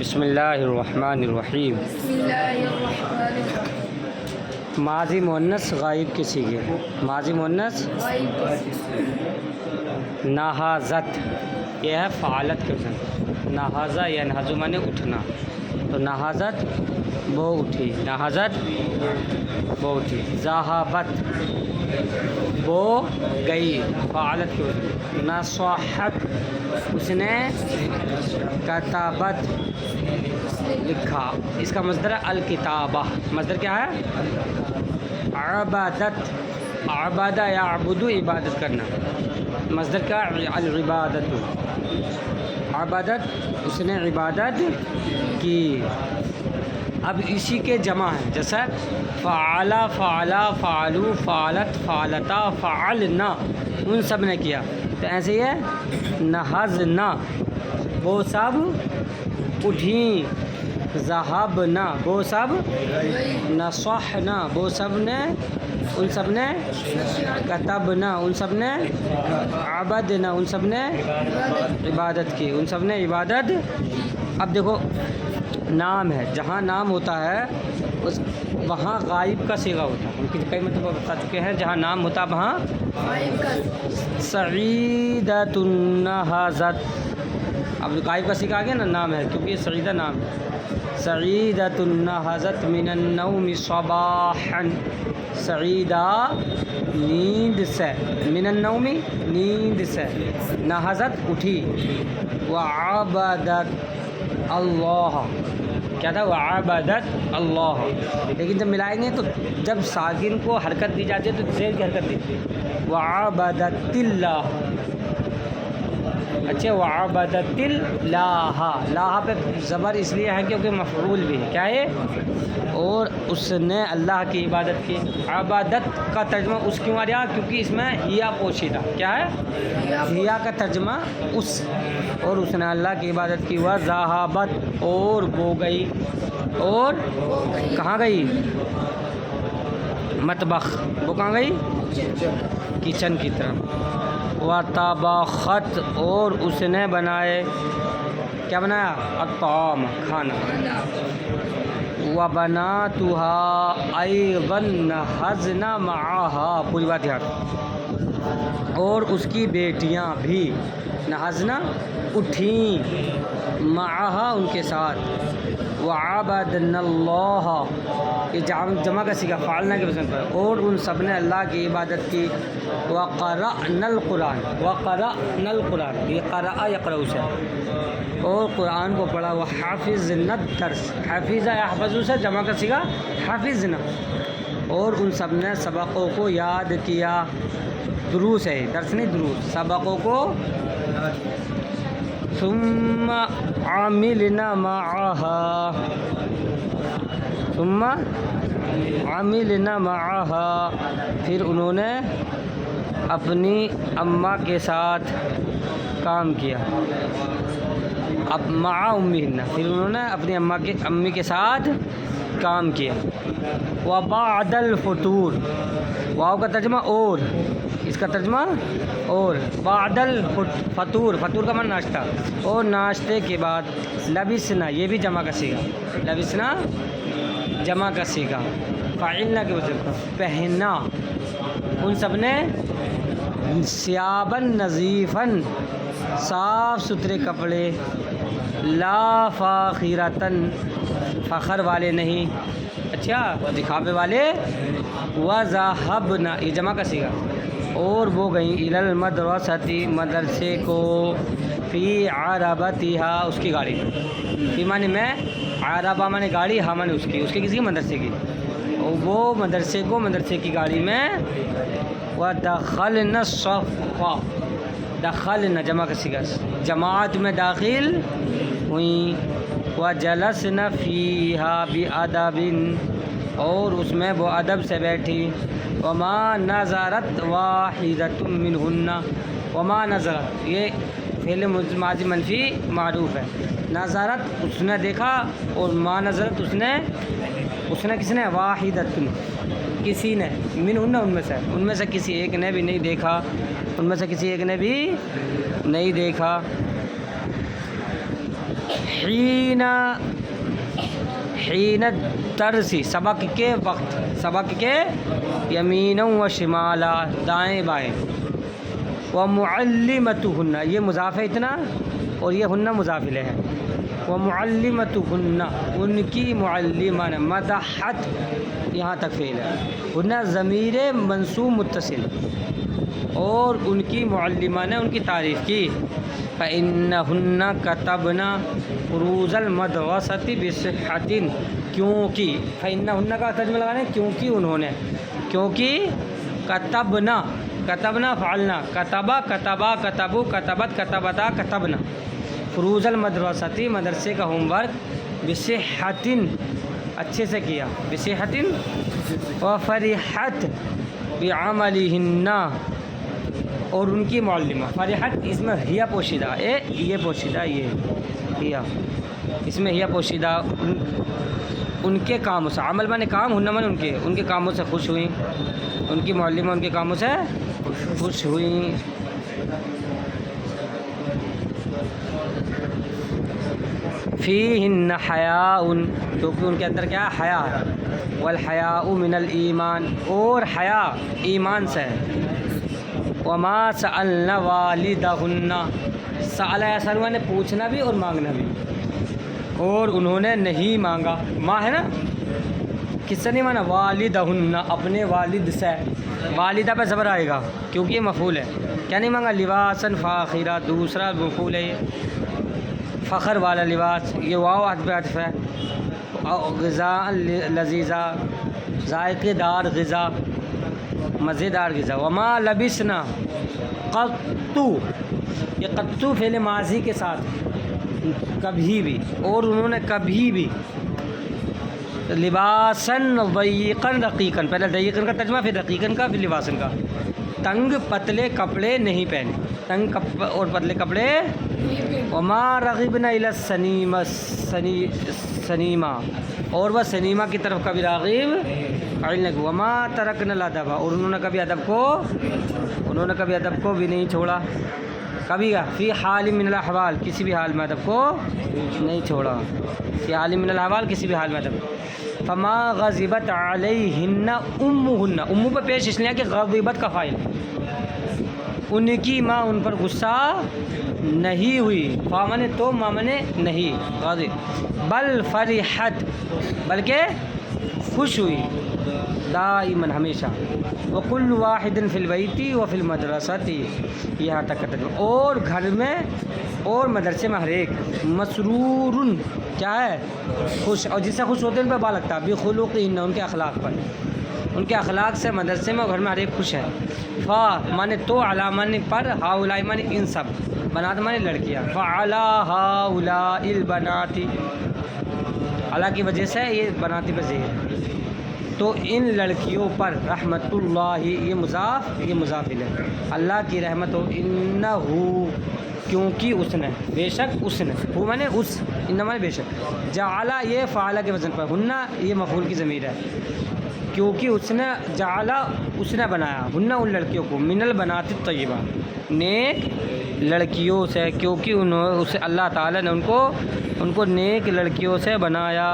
بسم اللہ الرحمن الرحیم۔ ماضی مؤنث غائب کے صیغے۔ ماضی مؤنث نہازت، یہ ہے فعالت کے وزن۔ نہازہ ینہزو مانے اٹھنا، تو نہازت وہ اٹھی، نہازت وہ اٹھی۔ ذہبت وہ گئی، فعالت کے وزن۔ نصحت اس نے، کتابت لکھا، اس کا مصدر ہے الکتابہ۔ مصدر کیا ہے؟ عبادت، عبادہ یعبدو عبادت کرنا، مصدر کیا؟ العبادت، عبادت اس نے عبادت کی۔ اب اسی کے جمع ہے، جیسا فعلا، فعلا، فعلو، فعلت، فعلتا، فعلنا، ان سب نے کیا۔ تو ایسے ہی ہے نہزنا وہ سب اٹھیں، ذہبنا وہ سب، نصحنا وہ سب نے، ان سب نے، کتبنا ان سب نے، عبدنا ان سب نے عبادت کی، ان سب نے عبادت۔ اب دیکھو نام ہے، جہاں نام ہوتا ہے اس وہاں غائب کا صیغہ ہوتا ہے۔ ہم کئی مرتبہ بتا چکے ہیں، جہاں نام ہوتا ہے وہاں سعیدۃ نہزت۔ اب غائب کا صیغہ آ گیا نا، نام ہے، کیونکہ یہ سعیدہ نام ہے۔ سعیدۃ نہزت من النوم صباحا، سعیدہ نیند سے، من النوم نیند سے، نہزت اٹھی۔ وعبدت اللہ، کیا تھا؟ وعبدت اللہ۔ لیکن جب ملائیں گے تو جب ساکن کو حرکت دی جاتی ہے تو زیر کی حرکت دی جاتی ہے۔ وعبدت اللہ، اچھا، وعبدت اللہ، لاہ پہ زبر اس لیے ہے کیونکہ مفعول بھی ہے، کیا ہے؟ اور اس نے اللہ کی عبادت کی۔ عبادت کا ترجمہ اس کیوں آ رہا؟ کیونکہ اس میں ہیا پوشیدہ، کیا ہے؟ ہیا کا ترجمہ اس، اور اس نے اللہ کی عبادت کی۔ وذہبت اور وہ گئی، اور کہاں گئی؟ مطبخ، وہ کہاں گئی؟ کچن کی طرف۔ وطبخت اور اس نے بنائے، کیا بنایا؟ الطعام، کھانا۔ وبناتها أيضا نہزن معها، پوری بات یاد۔ اور اس کی بیٹیاں بھی نہزنا اٹھیں، معها ان کے ساتھ۔ وعبدنا اللہ، یہ جمع کا صیغہ فعلنا کے وزن پر، اور ان سب نے اللہ کی عبادت کی۔ وقرأنا القرآن، وقرأنا القرآن، یہ قرأ یقرأ سے، اور قرآن کو پڑھا۔ وحافظنا الدرس، حافظہ یحفظ سے جمع کا صیغہ حافظنا، اور ان سب نے سبقوں کو یاد کیا۔ دروس ہے، درس نہیں، دروس، سبقوں کو۔ ثم عملنا معها، ثم عملنا معها، پھر انہوں نے اپنی اماں کے ساتھ کام کیا۔ اب مع امہن، پھر انہوں نے اپنی امی کے ساتھ کام کیا۔ وبعد الفطور، واو کا ترجمہ اور، اس کا ترجمہ اور۔ بعد الفطور، فطور کا معنی ناشتہ، اور ناشتے کے بعد۔ لبسنا، یہ بھی جمع کا صیغہ، لبسنا جمع کا صیغہ، فعلنا کے وجہ پر، پہنا، ان سب نے ثیابا نظیفا، صاف ستھرے کپڑے۔ لا فاخرتن، فخر والے نہیں، اچھا دکھاوے والے۔ وذهبنا، یہ جمع کا صیغہ، اور وہ گئیں الی المدرسۃ، مدرسے کو۔ فی عربتها، اس کی گاڑی میں، فی معنی میں، عربہ معنی گاڑی، ہاں معنی اس کی کسی کی؟ مدرسے کی، وہ مدرسے کو مدرسے کی گاڑی میں۔ ودخلنا الصف، دخلنا جمع کا صیغہ، جماعت میں داخل ہوئیں۔ وجلسنا فیہا بادب، اور اس میں وہ ادب سے بیٹھی۔ وما نظرت واحدۃ منہن، وما نظرت، یہ فعل ماضی منفی معروف ہے۔ نظرت اس نے دیکھا، اور ما نظرت اس نے کس نے؟ واحدۃ، کسی نے، منہن ان میں سے کسی ایک نے بھی نہیں دیکھا، ان میں سے کسی ایک نے بھی نہیں دیکھا۔ حین درسی، سبق کے وقت، سبق کے یمینا و شمالا، دائیں بائیں. ومعلمتہن، یہ مضاف ہے اتنا اور یہ ہن مضاف الیہ ہے. ومعلمتہن، ان کی معلمہ نے، مدحت یہاں تک فعل ہے، ہن ضمیر منصوب متصل، اور ان کی معلمہ نے ان کی تعریف کی. فإنہن کتبن فروض المدرسۃ بصحۃ، کیونکہ، فإنہن کا ترجمہ لگانا ہے کیونکہ انہوں نے، کیونکہ کتبنا، کتبنا فعلنا، کتبا کتبا کتبو کتبت کتبتا کتبنا، فروض المدرسۃ، مدرسے کا ہوم ورک، بصحۃ اچھے سے کیا، بصحۃ، وفرحت بعملہن، اور ان کی معلمہ. فرحت اس میں ہیا پوشیدہ، یہ پوشیدہ، یہ ہیا، اس میں ہیا پوشیدہ، ان کے کاموں سے، عمل مانے کام، ہن مانے ان کے کاموں سے خوش ہوئیں، ان کی معلمہ ان کے کاموں سے خوش ہوئیں. فیہن حیاء، کیونکہ ان کے اندر کیا ہے؟ حیا ہے. والحیاء من الایمان، اور حیا ایمان سے ہے. وما سألنا والدہن، سأل یسألوا نے پوچھنا بھی اور مانگنا بھی، اور انہوں نے نہیں مانگا. ماں ہے نا، کس سے نہیں مانا؟ والدہن، اپنے والد سے. والدہ پہ زبر آئے گا کیونکہ یہ مفعول ہے. کیا نہیں مانگا؟ لباسن فاخرہ، دوسرا مفعول ہے یہ، فخر والا لباس، یہ واو عطف پہ عطف ہے. غذاء لذیذہ، ذائقے دار غذا، مزیدار غذا. وما لبسنا قطو، یہ قطو فعل ماضی کے ساتھ، کبھی بھی، اور انہوں نے کبھی بھی، لباسن ضیقن رقیقن، پہلے ضیقن کا ترجمہ، پھر رقیقن کا، پھر لباسن کا. تنگ پتلے کپڑے نہیں پہنے، تنگ اور پتلے کپڑے. وما رغبنا الی السنیما، اور وہ سنیما کی طرف کبھی راغب. وما ترکنا الادب، اور انہوں نے کبھی ادب کو بھی نہیں چھوڑا. کبھی فی حال من الاحوال، کسی بھی حال میں ادب کو نہیں چھوڑا. فی حال من الاحوال، کسی بھی حال میں ادب. فما غضبت علیہن امہن، امو پہ پیش اس لیے کہ غضبت کا فاعل، ان کی ماں ان پر غصہ نہیں ہوئی. فا مانے تو، ماں مانے نہیں، غاضب. بل فرحت، بلکہ خوش ہوئی، دائماً ہمیشہ. وکل واحد فی البیت و فی المدرسۃ، یہاں تک کا، اور گھر میں اور مدرسے میں ہر ایک، مسرور کیا ہے؟ خوش. اور جس سے خوش ہوتے ہیں ان پہ با لگتا ہے، بخلقہن، ان کے اخلاق پر، ان کے اخلاق سے مدرسے میں اور گھر میں ہر ایک خوش ہے. فا مانے تو، علی مانے پر، ہاؤلاء مانے ان سب، بنات مانے لڑکیاں. فعلی ہاؤلاء البنات، اللہ کی وجہ سے یہ بناتی پہ زیر، تو ان لڑکیوں پر، رحمت اللہ، یہ مضاف، یہ مضاف الیہ، اللہ کی رحمت ہو. انہ، کیونکہ اس نے، بے شک اس نے، وہ مانے اس، انہ مانے بے شک. جعلہ، یہ فعلہ کے وزن پر، ہنہ یہ مفعول کی ضمیر ہے، کیونکہ اس نے، جعلہ اس نے بنایا، ہنہ ان لڑکیوں کو، من البنات الطیبہ، نیک لڑکیوں سے، کیونکہ اسے اللہ تعالیٰ نے ان کو نیک لڑکیوں سے بنایا.